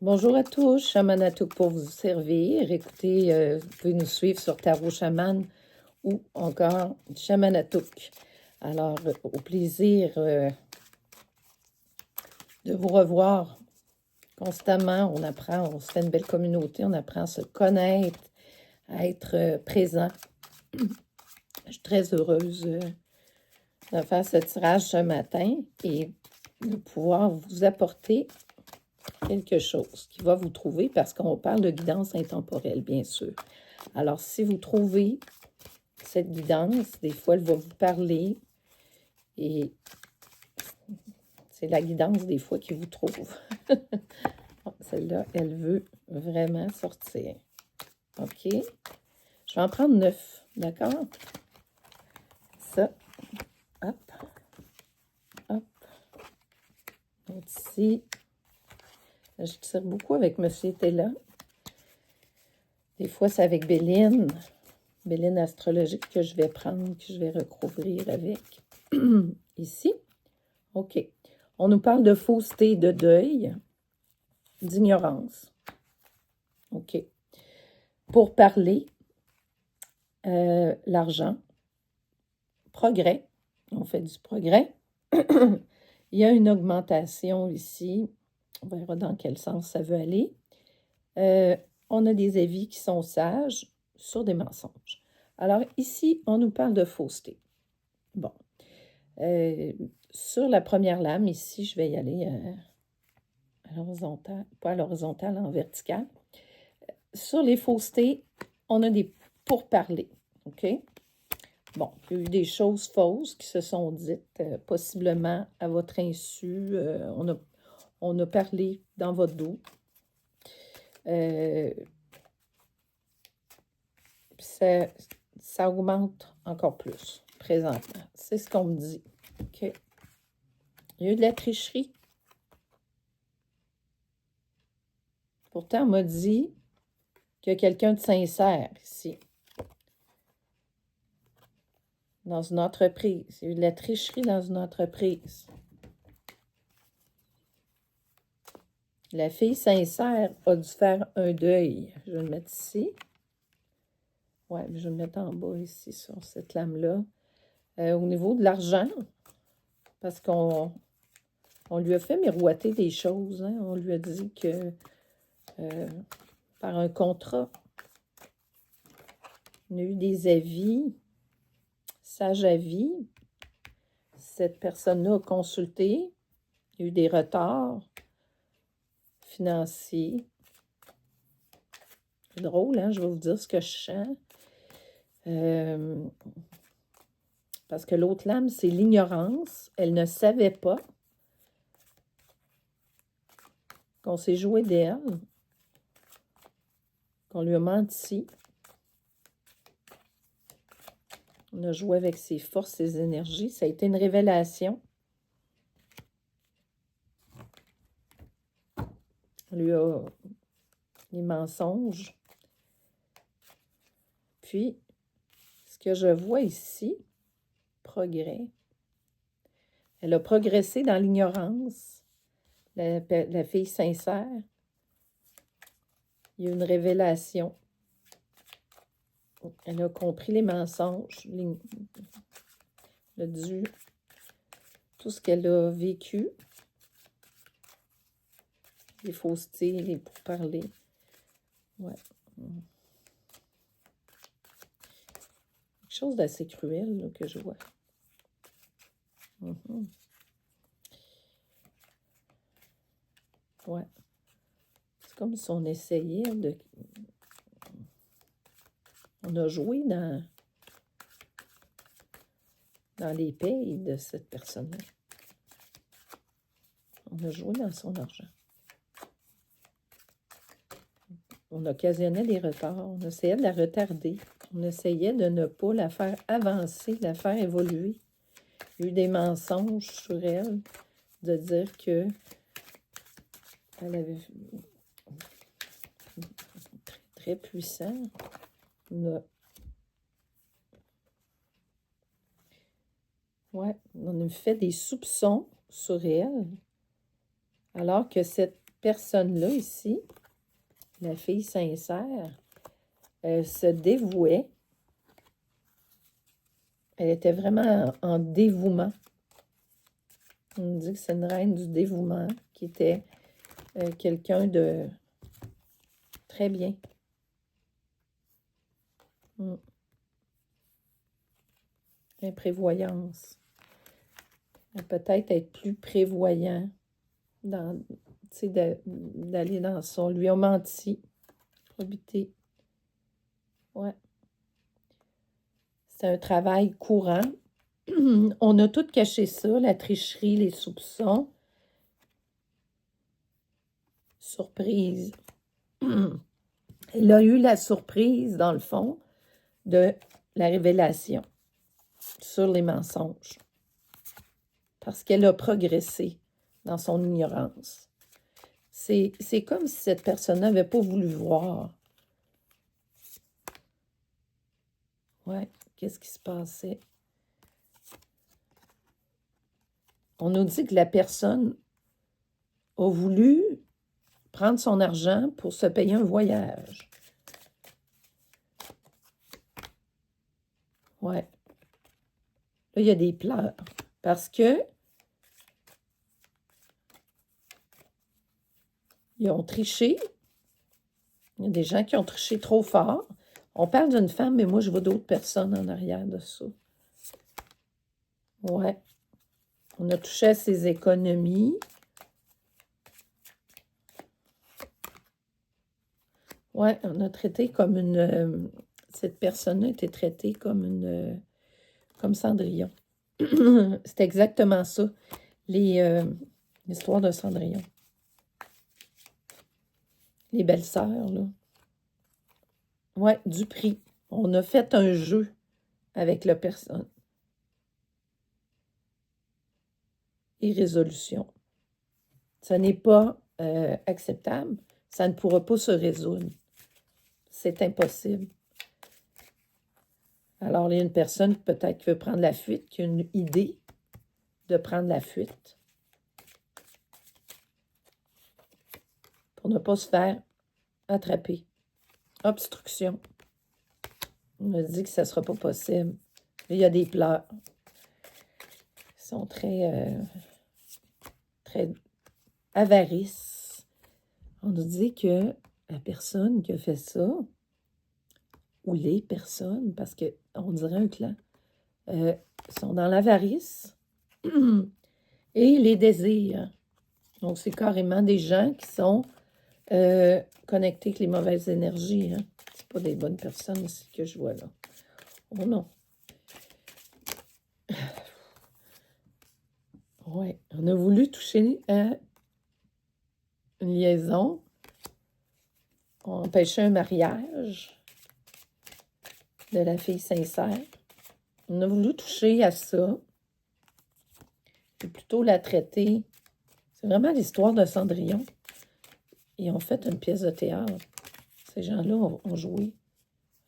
Bonjour à tous, Chaman Atouk pour vous servir. Écoutez, vous pouvez nous suivre sur Tarot Chaman ou encore Chaman Atouk. Alors, au plaisir de vous revoir constamment. On apprend, on se fait une belle communauté, on apprend à se connaître, à être présent. Je suis très heureuse de faire ce tirage ce matin et de pouvoir vous apporter quelque chose qui va vous trouver, parce qu'on parle de guidance intemporelle, bien sûr. Alors, si vous trouvez cette guidance, des fois, elle va vous parler et c'est la guidance, des fois, qui vous trouve. Celle-là, elle veut vraiment sortir. OK? Je vais en prendre 9, d'accord? Ça, hop, hop. Donc, ici, je tire beaucoup avec Monsieur Tella. Des fois, c'est avec Béline astrologique que je vais prendre, que je vais recouvrir avec. Ici, OK. On nous parle de fausseté, de deuil, d'ignorance. OK. Pour parler, l'argent, progrès. On fait du progrès. Il y a une augmentation ici. On verra dans quel sens ça veut aller. On a des avis qui sont sages sur des mensonges. Alors, ici, on nous parle de fausseté. Bon. Sur la première lame, ici, je vais y aller à l'horizontale, pas à l'horizontale, en verticale. Sur les faussetés, on a des pourparlers, OK? Bon, il y a eu des choses fausses qui se sont dites, possiblement à votre insu. On a parlé dans votre dos. Ça augmente encore plus, présentement. C'est ce qu'on me dit, OK? Il y a eu de la tricherie. Pourtant, on m'a dit qu'il y a quelqu'un de sincère ici. Dans une entreprise. Il y a eu de la tricherie dans une entreprise. La fille sincère a dû faire un deuil. Je vais le mettre ici. Ouais, je vais le mettre en bas ici, sur cette lame-là. Au niveau de l'argent, parce qu'on lui a fait miroiter des choses. Hein? On lui a dit que par un contrat, on a eu des avis, sages avis. Cette personne-là a consulté. Il y a eu des retards financiers. C'est drôle, hein? Je vais vous dire ce que je sens. Parce que l'autre lame, c'est l'ignorance. Elle ne savait pas qu'on s'est joué d'elle, qu'on lui a menti. On a joué avec ses forces, ses énergies. Ça a été une révélation. On lui a les mensonges. Puis, ce que je vois ici, progrès. Elle a progressé dans l'ignorance, la fille sincère. Il y a une révélation. Elle a compris les mensonges, tout ce qu'elle a vécu, les faussetés, les pourparlers. Ouais. Quelque chose d'assez cruel là, que je vois. Ouais. C'est comme si on essayait de... On a joué dans les payes de cette personne-là. On a joué dans son argent. On occasionnait des retards. On essayait de la retarder. On essayait de ne pas la faire avancer, la faire évoluer. Il y a eu des mensonges sur elle, de dire que elle avait très puissant. Ouais, on a fait des soupçons sur elle, alors que cette personne-là ici, la fille sincère, se dévouait. Elle était vraiment en dévouement. On nous dit que c'est une reine du dévouement qui était quelqu'un de très bien. Imprévoyance. Peut-être être plus prévoyant dans, d'aller dans son... Lui a menti. Probité. Ouais. C'est un travail courant. On a tout caché ça, la tricherie, les soupçons. Surprise. Elle a eu la surprise, dans le fond, de la révélation sur les mensonges. Parce qu'elle a progressé dans son ignorance. C'est comme si cette personne n'avait pas voulu voir. Ouais, qu'est-ce qui se passait? On nous dit que la personne a voulu prendre son argent pour se payer un voyage. Ouais. Là, il y a des pleurs. Parce que ils ont triché. Il y a des gens qui ont triché trop fort. On parle d'une femme, mais moi, je vois d'autres personnes en arrière de ça. Ouais. On a touché à ses économies. Ouais, on a traité comme une... cette personne a été traitée comme une... comme Cendrillon. C'est exactement ça, l'histoire de Cendrillon. Les belles-sœurs, là. Ouais, du prix. On a fait un jeu avec la personne. Et résolution. Ce n'est pas acceptable. Ça ne pourra pas se résoudre. C'est impossible. Alors, il y a une personne peut-être qui veut prendre la fuite, qui a une idée de prendre la fuite pour ne pas se faire attraper. Obstruction. On me dit que ça ne sera pas possible. Il y a des pleurs. Ils sont très avarice. On nous dit que la personne qui a fait ça, ou les personnes, parce qu'on dirait un clan, sont dans l'avarice et les désirs. Donc, c'est carrément des gens qui sont connectés avec les mauvaises énergies. Hein. C'est pas des bonnes personnes ici que je vois là. Oh non. Ouais, on a voulu toucher à une liaison. On empêchait un mariage de la fille sincère. On a voulu toucher à ça. Et plutôt la traiter. C'est vraiment l'histoire de Cendrillon. Ils ont fait une pièce de théâtre. Ces gens-là ont joué.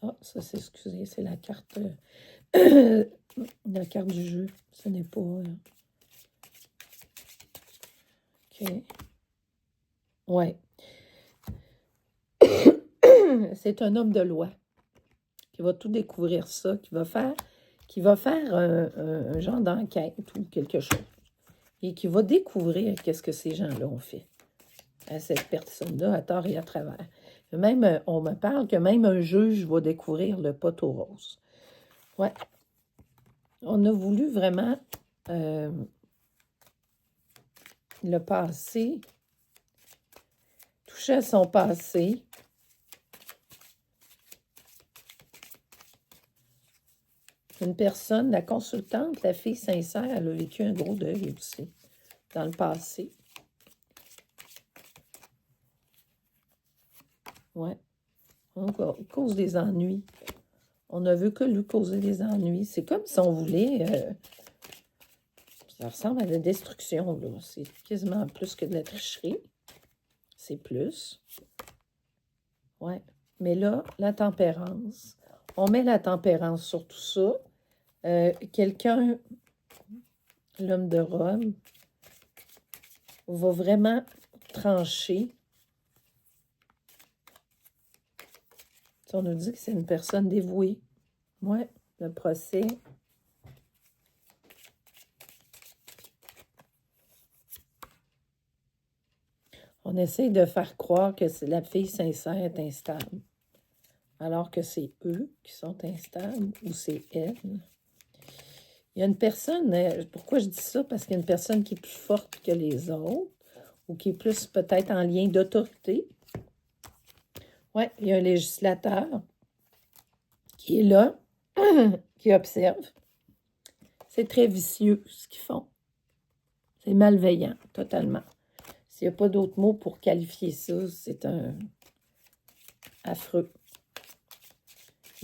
Ah, ça, c'est, excusez, c'est la carte... la carte du jeu. Ce n'est pas... OK. Ouais. C'est un homme de loi qui va tout découvrir ça, qui va faire un genre d'enquête ou quelque chose. Et qui va découvrir qu'est-ce que ces gens-là ont fait à cette personne-là, à tort et à travers. Même, on me parle que même un juge va découvrir le poteau rose. Ouais. On a voulu vraiment le passé, toucher à son passé. Une personne, la consultante, la fille sincère, elle a vécu un gros deuil aussi, dans le passé. Ouais. Donc, à cause des ennuis. On ne veut que lui causer des ennuis. C'est comme si on voulait... ça ressemble à la destruction, là. C'est quasiment plus que de la tricherie. C'est plus. Ouais. Mais là, la tempérance. On met la tempérance sur tout ça. Quelqu'un, l'homme de Rome, va vraiment tranché. On nous dit que c'est une personne dévouée. Ouais, le procès. On essaye de faire croire que la fille sincère est instable, alors que c'est eux qui sont instables ou c'est elle. Il y a une personne, pourquoi je dis ça? Parce qu'il y a une personne qui est plus forte que les autres ou qui est plus peut-être en lien d'autorité. Oui, il y a un législateur qui est là, qui observe. C'est très vicieux ce qu'ils font. C'est malveillant, totalement. S'il n'y a pas d'autre mot pour qualifier ça, c'est un affreux.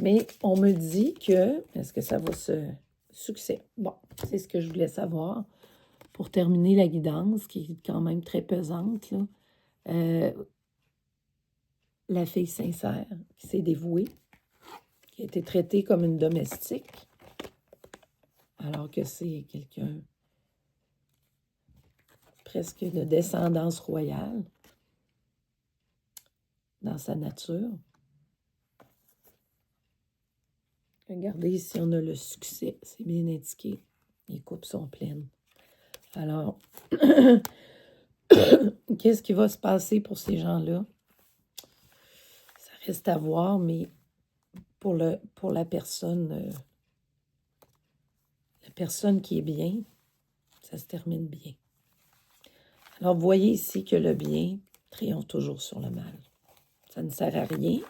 Mais on me dit que, est-ce que ça va se succès? Bon, c'est ce que je voulais savoir pour terminer la guidance, qui est quand même très pesante, là. La fille sincère, qui s'est dévouée, qui a été traitée comme une domestique, alors que c'est quelqu'un presque de descendance royale dans sa nature. Regardez ici, on a le succès, c'est bien indiqué. Les coupes sont pleines. Alors, qu'est-ce qui va se passer pour ces gens-là? Ça reste à voir, mais pour la personne qui est bien, ça se termine bien. Alors, vous voyez ici que le bien triomphe toujours sur le mal. Ça ne sert à rien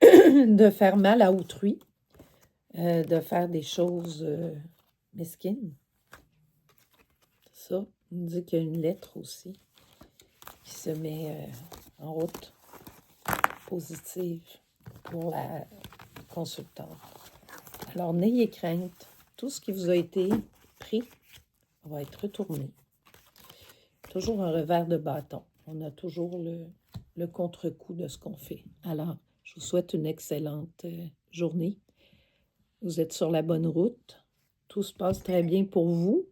de faire mal à autrui, de faire des choses mesquines. Ça, on nous dit qu'il y a une lettre aussi qui se met en route positive pour la consultante. Alors, n'ayez crainte. Tout ce qui vous a été pris va être retourné. Toujours un revers de bâton. On a toujours le contre-coup de ce qu'on fait. Alors, je vous souhaite une excellente journée. Vous êtes sur la bonne route. Tout se passe très bien pour vous.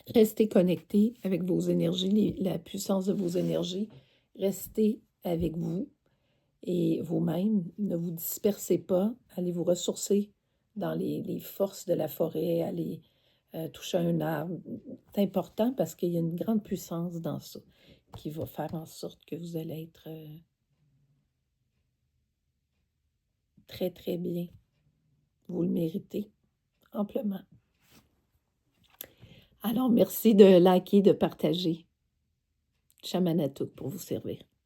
Restez connectés avec vos énergies, la puissance de vos énergies. Restez avec vous et vous-même. Ne vous dispersez pas. Allez vous ressourcer dans les forces de la forêt. Allez toucher un arbre. C'est important parce qu'il y a une grande puissance dans ça qui va faire en sorte que vous allez être très, très bien. Vous le méritez amplement. Alors, merci de liker, de partager. Chamanatouk pour vous servir.